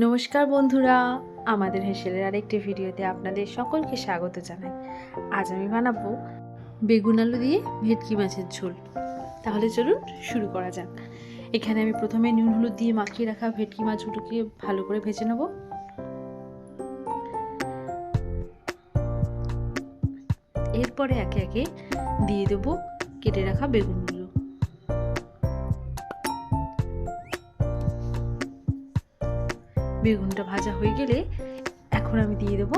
নমস্কার বন্ধুরা, আমাদের হেসেলের আরেকটি ভিডিওতে আপনাদের সকলকে স্বাগত জানাই। আজ আমি বানাবো বেগুন আলু দিয়ে ভেটকি মাছের ঝোল। তাহলে চলুন শুরু করা যাক। এখানে আমি প্রথমে নুন হলুদ দিয়ে মাখিয়ে রাখা ভেটকি মাছগুলোকে ভালো করে ভেজে নেব। এরপরে একে একে দিয়ে দেবো কেটে রাখা বেগুনগুলো। বেগুনটা ভাজা হয়ে গেলে এখন আমি দিয়ে দেবো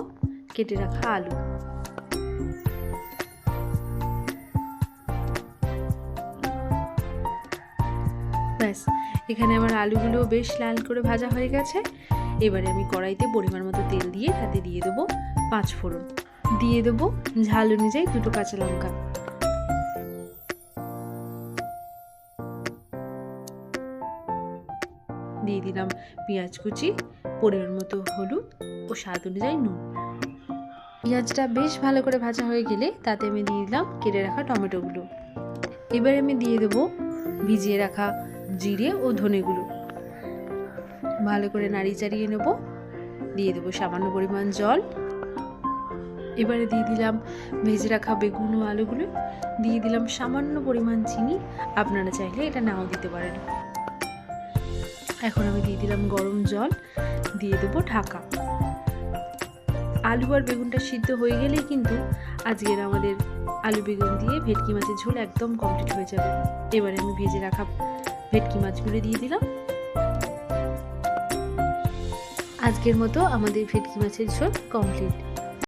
কেটে রাখা আলু। ব্যাস, এখানে আমার আলুগুলো বেশ লাল করে ভাজা হয়ে গেছে। এবারে আমি কড়াইতে পরিমাণ মতো তেল দিয়ে তাতে দিয়ে দেবো 5 ফোড়ন, দিয়ে দেবো ঝাল অনুযায়ী 2 কাঁচা লঙ্কা, দিয়ে দিলাম পেঁয়াজ কুচি, পরিমাণ মতো হলুদ ও স্বাদ অনুযায়ী নুন। পেঁয়াজটা বেশ ভালো করে ভাজা হয়ে গেলে তাতে আমি দিয়ে দিলাম কেটে রাখা টমেটোগুলো। এবার আমি দিয়ে দেবো ভিজিয়ে রাখা জিরে ও ধনেগুলো, ভালো করে নাড়িয়ে চাড়িয়ে নেব। দিয়ে দেবো সামান্য পরিমাণ জল। এবারে দিয়ে দিলাম ভেজে রাখা বেগুন ও আলুগুলো, দিয়ে দিলাম সামান্য পরিমাণ চিনি, আপনারা চাইলে এটা নাও দিতে পারেন। এখন আমি দিয়ে দিলাম গরম জল, দিয়ে দেবো ঢাকা। আলু আর বেগুনটা সিদ্ধ হয়ে গেলেই কিন্তু আজকের আমাদের আলু বেগুন দিয়ে ভেটকি মাছের ঝোল একদম কমপ্লিট হয়ে যাবে। এবারে আমি ভেজে রাখা ভেটকি মাছগুলো দিয়ে দিলাম। আজকের মতো আমাদের ভেটকি মাছের ঝোল কমপ্লিট।